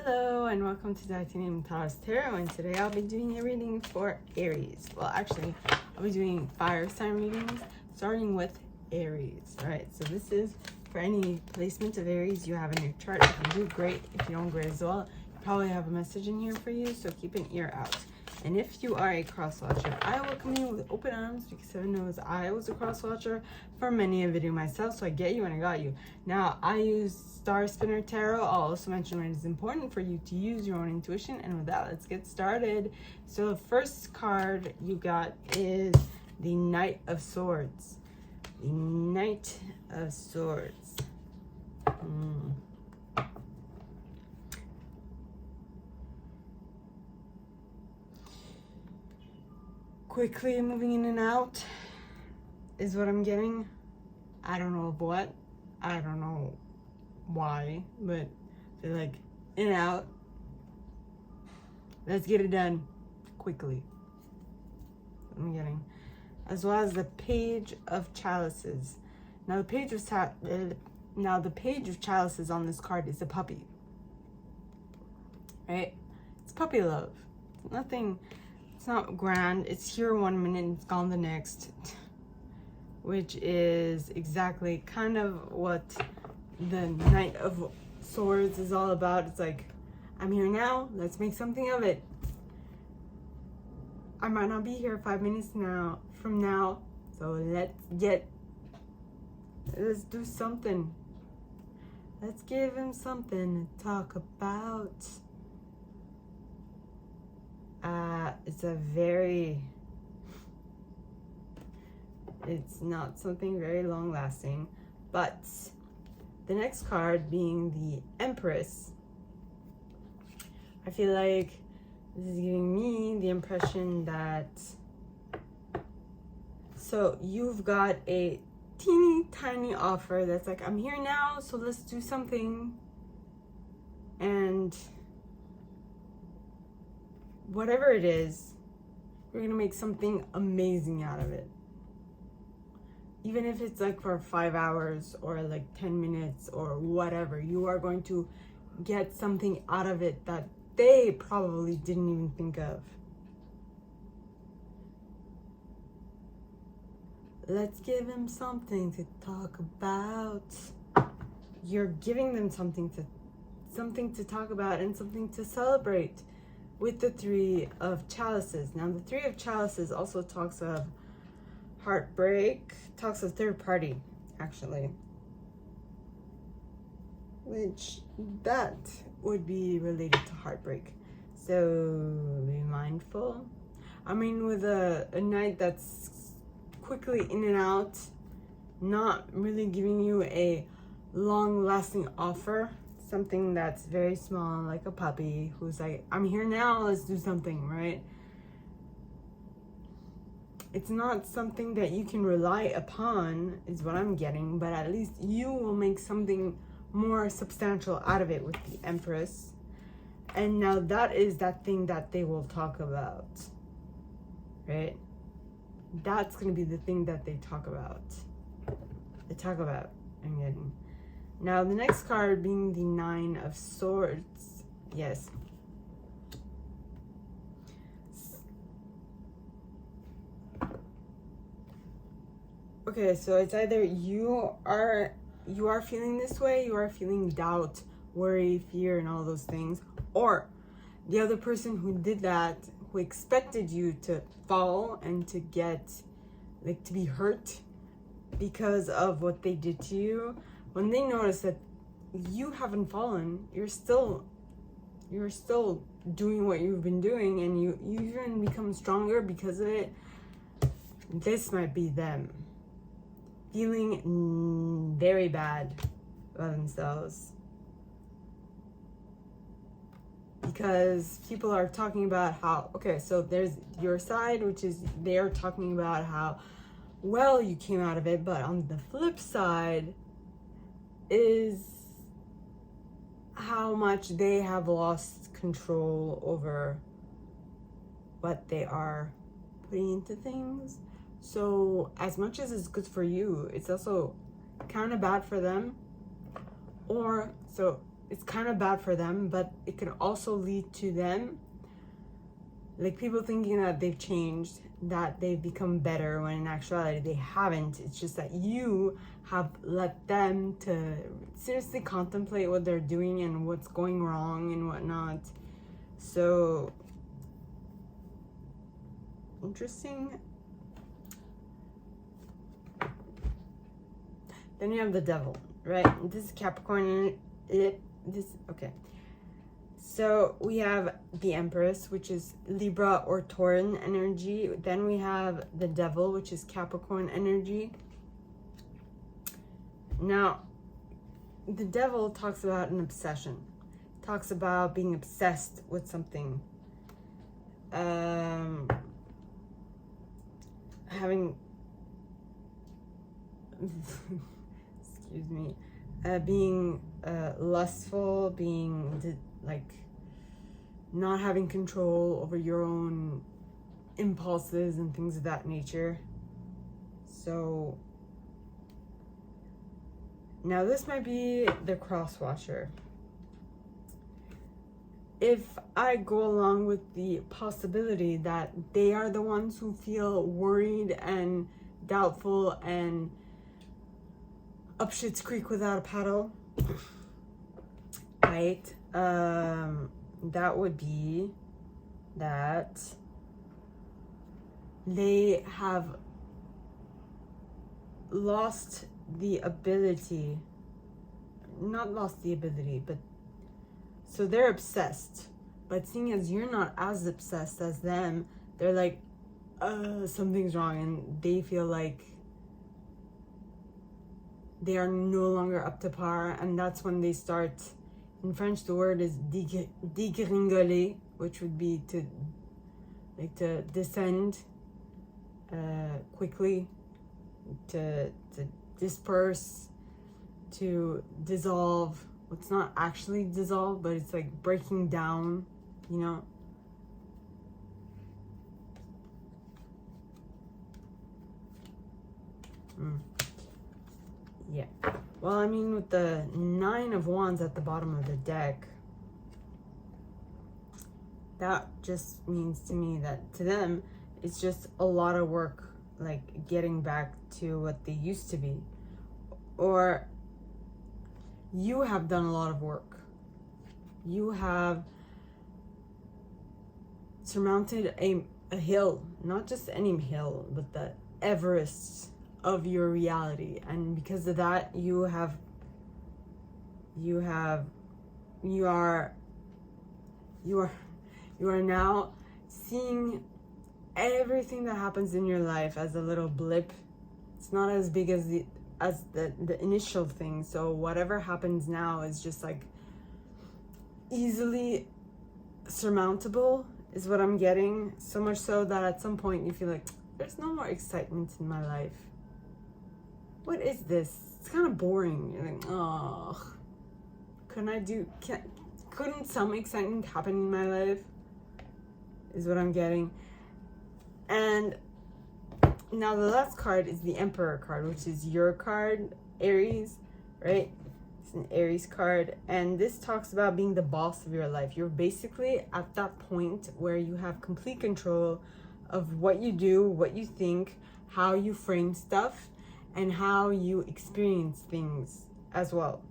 Hello and welcome to Titanium Taurus Tarot, and today I'll be doing a reading for Aries. Well, actually, I'll be doing fire sign readings starting with Aries. Alright, so this is for any placement of Aries you have in your chart. If you do, great. If you don't, great as well. You probably have a message in here for you, so keep an ear out. And if you are a cross watcher, I welcome you with open arms because heaven knows I was a cross watcher for many a video myself, so I get you and I got you. Now, I use Star Spinner Tarot. I'll also mention when it's important for you to use your own intuition. And with that, let's get started. So the first card you got is the Knight of Swords. The Knight of Swords. Quickly moving in and out is what I'm getting. I don't know of what. I don't know why, but they're like in and out. Let's get it done quickly. I'm getting, as well as the Page of Chalices. Now the Page of Chalices on this card is a puppy, right? It's puppy love. It's nothing. It's not grand. It's here 1 minute and it's gone the next, which is exactly kind of what the Knight of Swords is all about. It's like, I'm here now, let's make something of it. I might not be here 5 minutes from now, so let's do something. Let's give him something to talk about. It's not something very long lasting, but the next card being the Empress, I feel like this is giving me the impression that, so you've got a teeny tiny offer that's like, I'm here now, so let's do something, and whatever it is, we're gonna make something amazing out of it. Even if it's like for 5 hours or like 10 minutes or whatever, you are going to get something out of it that they probably didn't even think of. Let's give them something to talk about. You're giving them something to talk about and something to celebrate with the Three of Chalices. Now, the Three of Chalices also talks of heartbreak, talks of third party, actually, which that would be related to heartbreak. So be mindful. I mean, with a night that's quickly in and out, not really giving you a long-lasting offer, something that's very small, like a puppy who's like, I'm here now, let's do something, right? It's not something that you can rely upon, is what I'm getting, but at least you will make something more substantial out of it with the Empress. And now that is that thing that they will talk about, right? That's going to be the thing that they talk about. I'm getting. Now the next card being the Nine of Swords. Yes. Okay, so it's either you are feeling this way, you are feeling doubt, worry, fear, and all those things, or the other person who did that, who expected you to fall and to get, like, to be hurt because of what they did to you, when they notice that you haven't fallen, you're still doing what you've been doing, and you even become stronger because of it, this might be them feeling very bad about themselves, because people are talking about how, okay, so there's your side, which is they're talking about how well you came out of it, but on the flip side is how much they have lost control over what they are putting into things. So as much as it's good for you, it's also kind of bad for them. Or so it's kind of bad for them, but it can also lead to them, like, people thinking that they've changed, that they've become better, when in actuality they haven't. It's just that you have let them to seriously contemplate what they're doing and what's going wrong and whatnot. So interesting. Then you have the devil, right? This is Capricorn. Okay. So we have the Empress, which is Libra or Tauran energy. Then we have the devil, which is Capricorn energy. Now, the devil talks about an obsession. Talks about being obsessed with something. Having excuse me, being lustful, being like not having control over your own impulses and things of that nature. So now this might be the cross-watcher. If I go along with the possibility that they are the ones who feel worried and doubtful and up shit's creek without a paddle, right? That would be that they have lost the ability, not lost the ability, but so they're obsessed, but seeing as you're not as obsessed as them, they're like, something's wrong, and they feel like they are no longer up to par, and that's when they start. In French, the word is dégringoler, which would be to descend quickly, to disperse, to dissolve. It's not actually dissolve, but it's like breaking down, you know. Yeah. Well, I mean, with the 9 of Wands at the bottom of the deck, that just means to me that to them, it's just a lot of work, like getting back to what they used to be. Or you have done a lot of work. You have surmounted a hill, not just any hill, but the Everest of your reality, and because of that you are now seeing everything that happens in your life as a little blip. It's not as big as the initial thing, so whatever happens now is just like easily surmountable, is what I'm getting. So much so that at some point you feel like there's no more excitement in my life. What is this? It's kind of boring. You're like, oh, couldn't some excitement happen in my life? Is what I'm getting. And now the last card is the Emperor card, which is your card, Aries, right? It's an Aries card. And this talks about being the boss of your life. You're basically at that point where you have complete control of what you do, what you think, how you frame stuff, and how you experience things as well.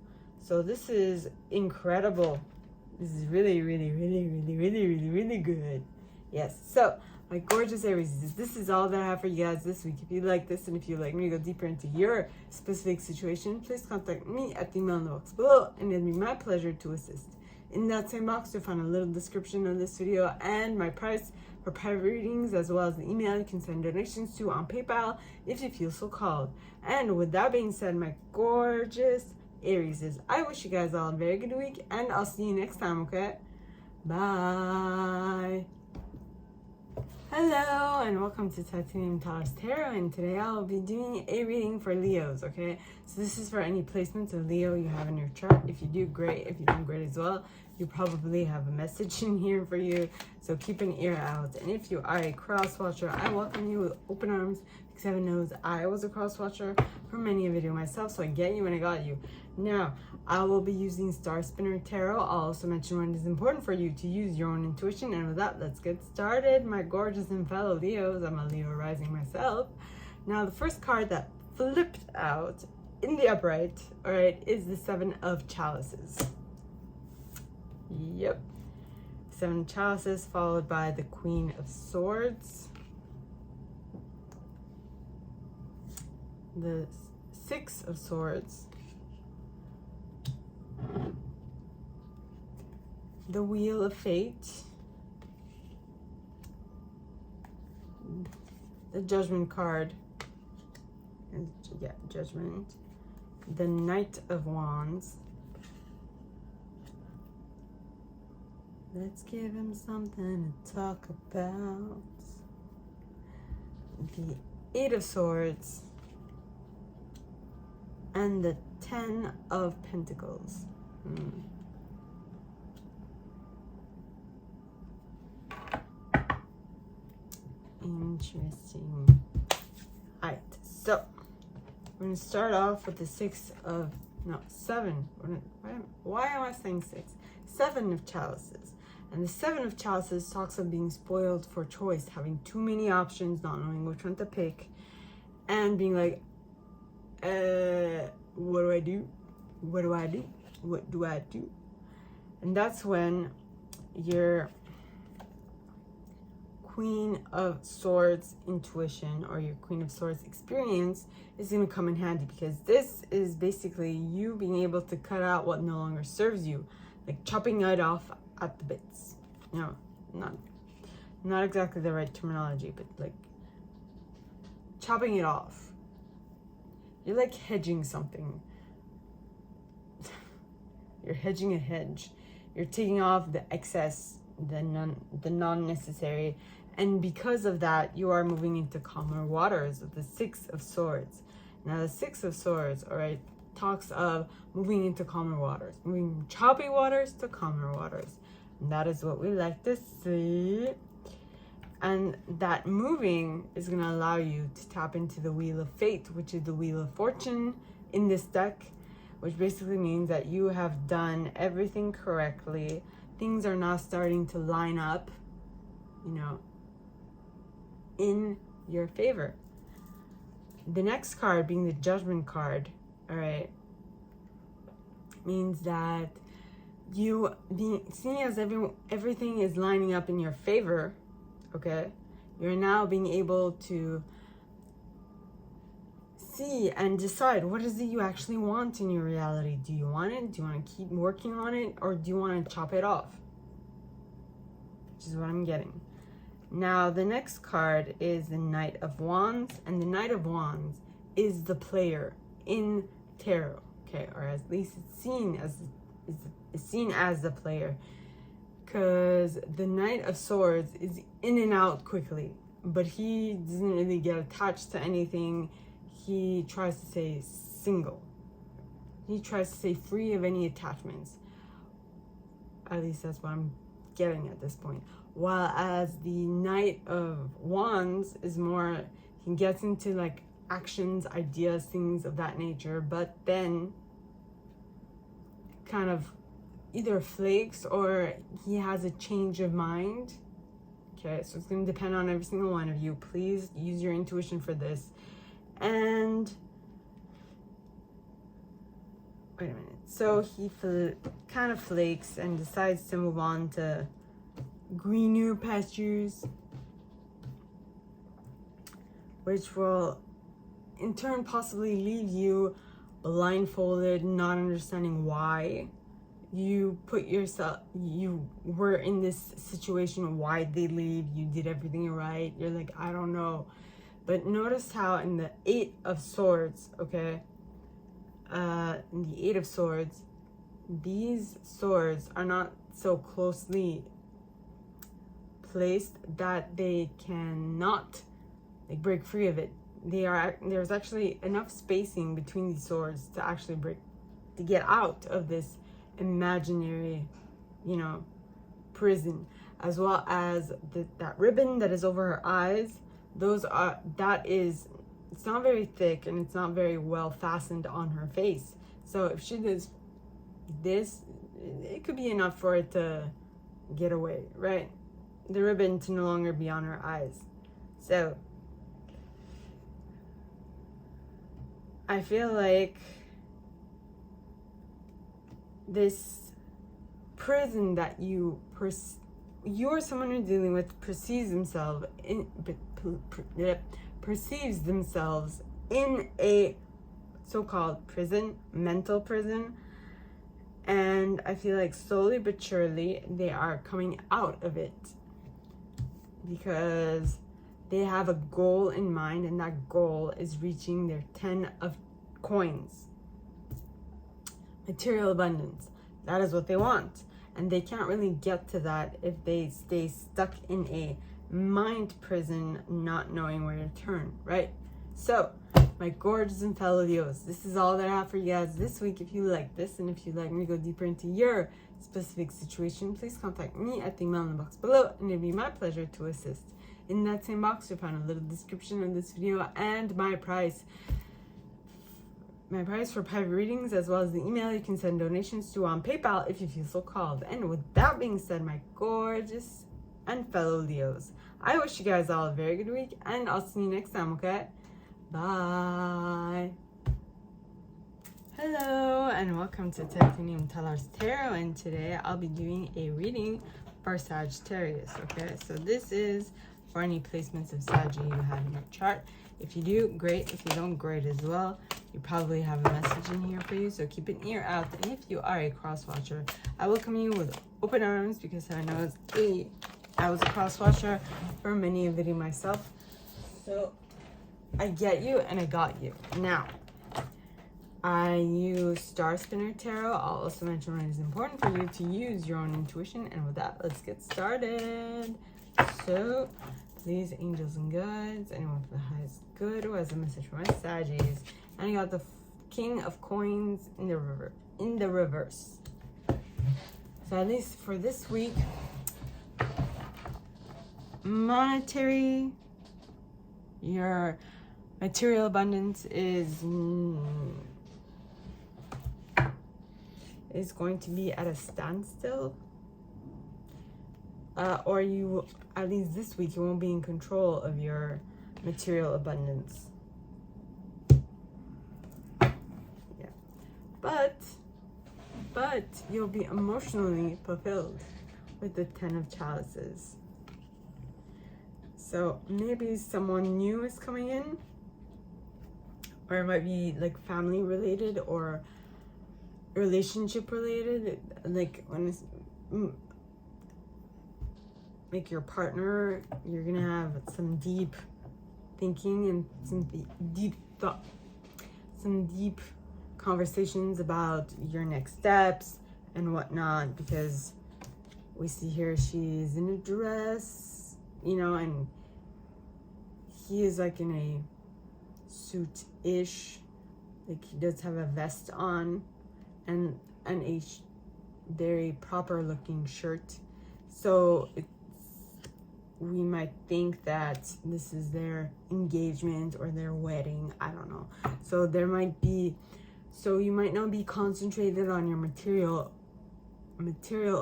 So this is incredible. This is really, really, really, really, really, really, really good. Yes. So my gorgeous Aries, this is all that I have for you guys this week. If you like this and if you'd like me to go deeper into your specific situation, please contact me at the email in the box below, and it'll be my pleasure to assist. In that same box, you'll find a little description of this video and my price for private readings, as well as the email you can send donations to on PayPal if you feel so called. And with that being said, my gorgeous Aries, I wish you guys all a very good week, and I'll see you next time, okay? Bye. Hello, and welcome to Titanium Taurus Tarot, and today I'll be doing a reading for Leos, okay? So this is for any placements of Leo you have in your chart. If you do, great. If you don't, great as well. you probably have a message in here for you. So keep an ear out. And if you are a cross watcher, I welcome you with open arms, because heaven knows I was a cross watcher for many a video myself, so I get you and I got you. Now, I will be using Star Spinner Tarot. I'll also mention when it is important for you to use your own intuition. And with that, let's get started, my gorgeous and fellow Leos. I'm a Leo rising myself. Now, the first card that flipped out in the upright, all right, is the Seven of Chalices. Yep. Seven of Chalices, followed by the Queen of Swords. The Six of Swords. The Wheel of Fate. The Judgment card. And yeah, Judgment. The Knight of Wands. Let's give him something to talk about. The Eight of Swords. And the Ten of Pentacles. Interesting. Alright, so we're going to start off with the seven. Why am I saying six? Seven of Chalices. And the Seven of Chalices talks of being spoiled for choice, having too many options, not knowing which one to pick, and being like, what do I do? What do I do? What do I do? And that's when your Queen of Swords intuition or your Queen of Swords experience is going to come in handy, because this is basically you being able to cut out what no longer serves you, like chopping it off at the bits. No, not exactly the right terminology, but like chopping it off. You're like hedging something. You're hedging a hedge. You're taking off the excess, the non-necessary, and because of that, you are moving into calmer waters with the Six of Swords. Now, the Six of Swords, all right, talks of moving into calmer waters, moving from choppy waters to calmer waters. And that is what we like to see. And that moving is going to allow you to tap into the Wheel of Fate, which is the Wheel of Fortune in this deck, which basically means that you have done everything correctly. Things are now starting to line up, you know, in your favor. The next card, being the Judgment card, all right, means that you seeing as everything is lining up in your favor, okay, you're now being able to see and decide what is it you actually want in your reality. Do you want it? Do you want to keep working on it? Or do you want to chop it off? Which is what I'm getting. Now, the next card is the Knight of Wands. And the Knight of Wands is the player in tarot. Okay, or at least it's seen as the player. Because the Knight of Swords is in and out quickly. But he doesn't really get attached to anything. He tries to stay single. He tries to stay free of any attachments. At least that's what I'm getting at this point. While as the Knight of Wands is more, he gets into like actions, ideas, things of that nature, but then kind of either flakes or he has a change of mind. Okay, so it's going to depend on every single one of you. Please use your intuition for this. And wait a minute. So he kind of flakes and decides to move on to greener pastures, which will in turn possibly leave you blindfolded, not understanding why you were in this situation, why they leave. You did everything right. You're like, I don't know. But notice how in the Eight of Swords, okay, in the Eight of Swords, these swords are not so closely placed that they cannot like break free of it. There's actually enough spacing between these swords to actually to get out of this imaginary you know, prison, as well as that ribbon that is over her eyes. It's not very thick and it's not very well fastened on her face. So if she does this, it could be enough for it to get away, right? The ribbon to no longer be on her eyes. So I feel like this prison that you're someone you're dealing with perceives themselves in a so-called prison, mental prison. And I feel like slowly but surely they are coming out of it, because they have a goal in mind, and that goal is reaching their 10 of coins. Material abundance. That is what they want. And they can't really get to that if they stay stuck in a mind prison, not knowing where to turn, right? So, my gorgeous and fellow Leos, this is all that I have for you guys this week. If you like this, and if you'd like me to go deeper into your specific situation, please contact me at the email in the box below, and it'd be my pleasure to assist. In that same box, you'll find a little description of this video and my price for private readings, as well as the email you can send donations to on PayPal if you feel so called. And with that being said, my gorgeous and fellow Leos, I wish you guys all a very good week, and I'll see you next time, okay? Bye. Hello, and welcome to Titanium Tellers Tarot, and today I'll be doing a reading for Sagittarius, okay? So this is for any placements of Sagittarius you have in your chart. If you do, great. If you don't, great as well. You probably have a message in here for you, so keep an ear out. And if you are a cross watcher, I welcome you with open arms, because I know I was a cross watcher for many a video myself. So I get you and I got you. Now, I use Star Spinner Tarot. I'll also mention when it is important for you to use your own intuition. And with that, let's get started. So, please, angels and guides, anyone for the highest good who has a message for my Saggies. And I got the King of Coins in the reverse. So at least for this week, your material abundance is going to be at a standstill. Or you, at least this week, you won't be in control of your material abundance. Yeah. But you'll be emotionally fulfilled with the 10 of Chalices. So maybe someone new is coming in, or it might be like family related or relationship related, like when it's like your partner, you're gonna have some deep thinking and some deep thought, some deep conversations about your next steps and whatnot, because we see here she's in a dress, you know, and he is like in a suit-ish, like he does have a vest on and a very proper looking shirt. So we might think that this is their engagement or their wedding. I don't know. So you might not be concentrated on your material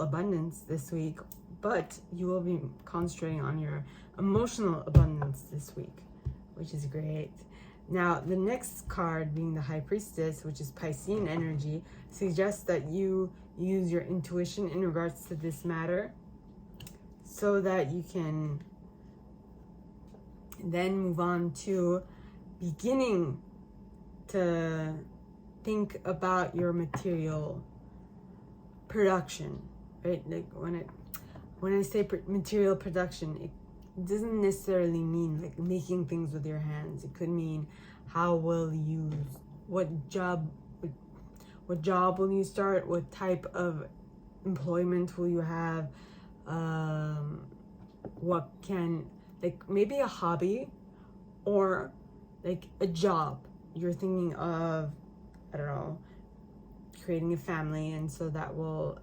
abundance this week, but you will be concentrating on your emotional abundance this week, which is great. Now, the next card, being the High Priestess, which is Piscean energy, suggests that you use your intuition in regards to this matter, so that you can then move on to beginning to think about your material production, right? Like when I say material production, it doesn't necessarily mean like making things with your hands. It could mean what job will you start, what type of employment will you have, maybe a hobby or like a job. You're thinking of, I don't know, creating a family, and so that will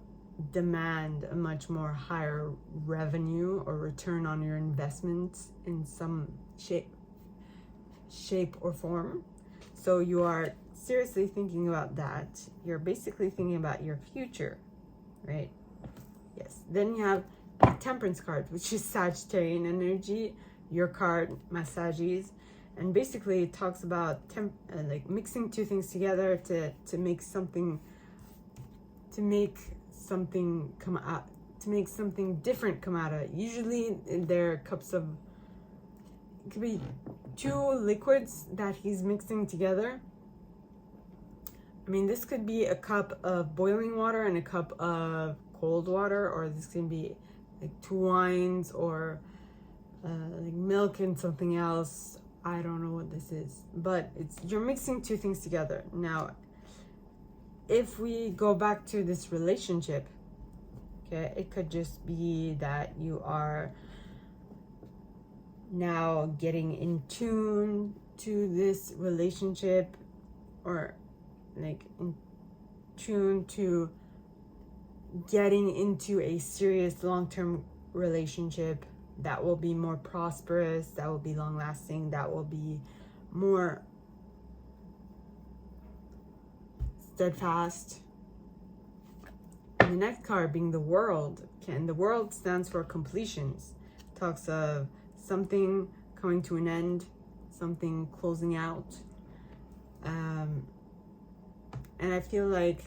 demand a much more higher revenue or return on your investments in some shape or form. So you are seriously thinking about that. You're basically thinking about your future, right? Yes. Then you have the Temperance card, which is Sagittarian energy. Your card, Massages, and basically it talks about like mixing two things together to make something come out, to make something different come out of it. Usually they're cups of, it could be two liquids that he's mixing together. I mean, this could be a cup of boiling water and a cup of cold water, or this can be like two wines, or like milk and something else. I don't know what this is, but you're mixing two things together. Now, if we go back to this relationship, okay, it could just be that you are now getting in tune to this relationship, or like in tune to getting into a serious long-term relationship that will be more prosperous, that will be long-lasting, that will be more steadfast. And the next card being the World. And the World stands for completions. Talks of something coming to an end, something closing out. And I feel like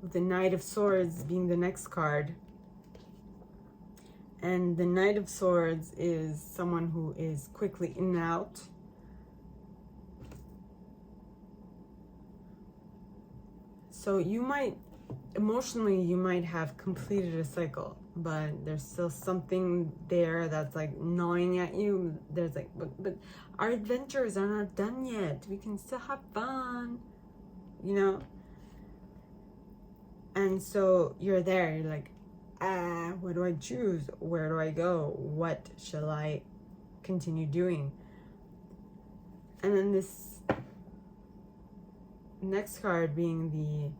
with the Knight of Swords being the next card, and the Knight of Swords is someone who is quickly in and out. So you might, emotionally, you might have completed a cycle, but there's still something there that's like gnawing at you. There's like, but our adventures are not done yet. We can still have fun, you know? And so you're there, you're like, what do I choose? Where do I go? What shall I continue doing? And then this next card being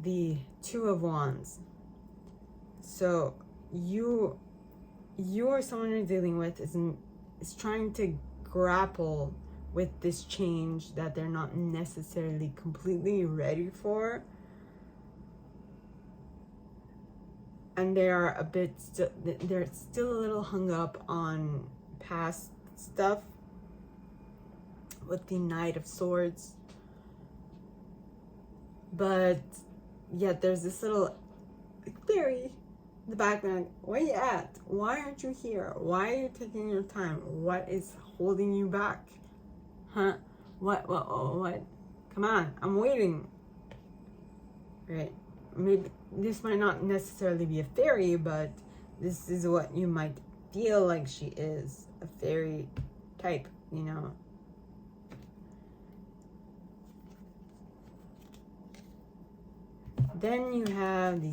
the Two of Wands. So you or someone you're dealing with is trying to grapple with this change that they're not necessarily completely ready for. And they are they're still a little hung up on past stuff with the Knight of Swords. But yet there's this little fairy in the background. Where you at? Why aren't you here? Why are you taking your time? What is holding you back? Huh? What? Come on, I'm waiting. Right? Maybe this might not necessarily be a fairy, but this is what you might feel like she is, a fairy type, you know. Then you have the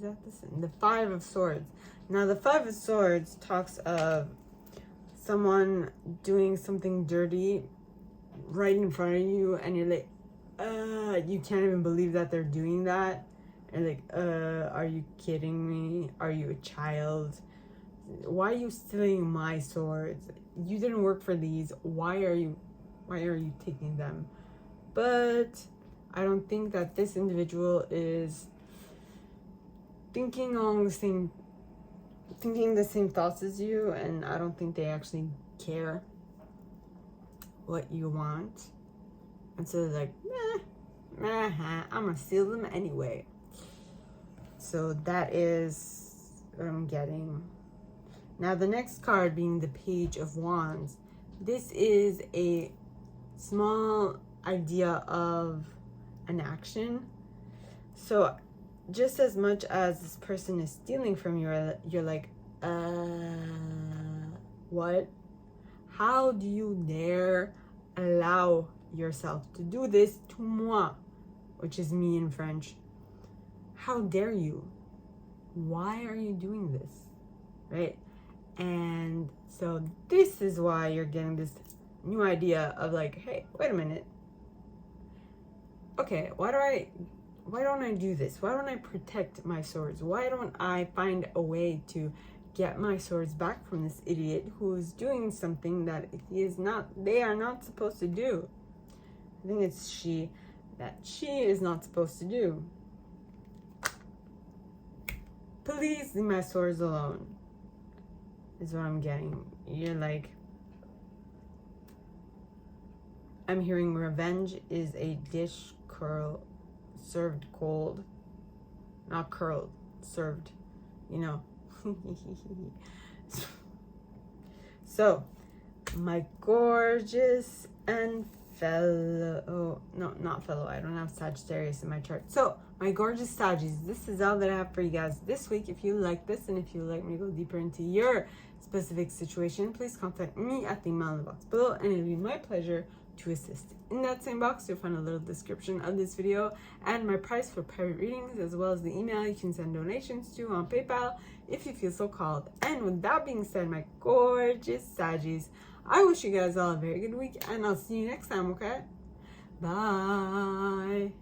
the Five of Swords. Now the Five of Swords talks of someone doing something dirty right in front of you, and you're like, you can't even believe that they're doing that. And like, are you kidding me? Are you a child? Why are you stealing my swords? You didn't work for these. Why are you taking them? But I don't think that this individual is thinking the same thoughts as you, and I don't think they actually care what you want. And so they're like, I'm gonna steal them anyway. So that is what I'm getting. Now the next card being the Page of Wands. This is a small idea of an action. So just as much as this person is stealing from you, you're like, what? How do you dare allow yourself to do this to moi, which is me in French? How dare you? Why are you doing this? Right? And so this is why you're getting this new idea of like, hey, wait a minute. okay, why don't I do this? Why don't I protect my swords? Why don't I find a way to get my swords back from this idiot who is doing something that they are not supposed to do? I think it's she is not supposed to do. Please leave my swords alone, is what I'm getting. You're like, I'm hearing revenge is a dish served cold. Not curled, served, you know. So, my gorgeous and fellow, no, not fellow, I don't have Sagittarius in my chart. So, my gorgeous Saggies, this is all that I have for you guys this week. If you like this and if you would like me to go deeper into your specific situation, please contact me at the email in the box below, and it'll be my pleasure to assist. In that same box, you'll find a little description of this video and my price for private readings, as well as the email you can send donations to on PayPal if you feel so called. And with that being said, my gorgeous Saggies, I wish you guys all a very good week, and I'll see you next time, okay? Bye.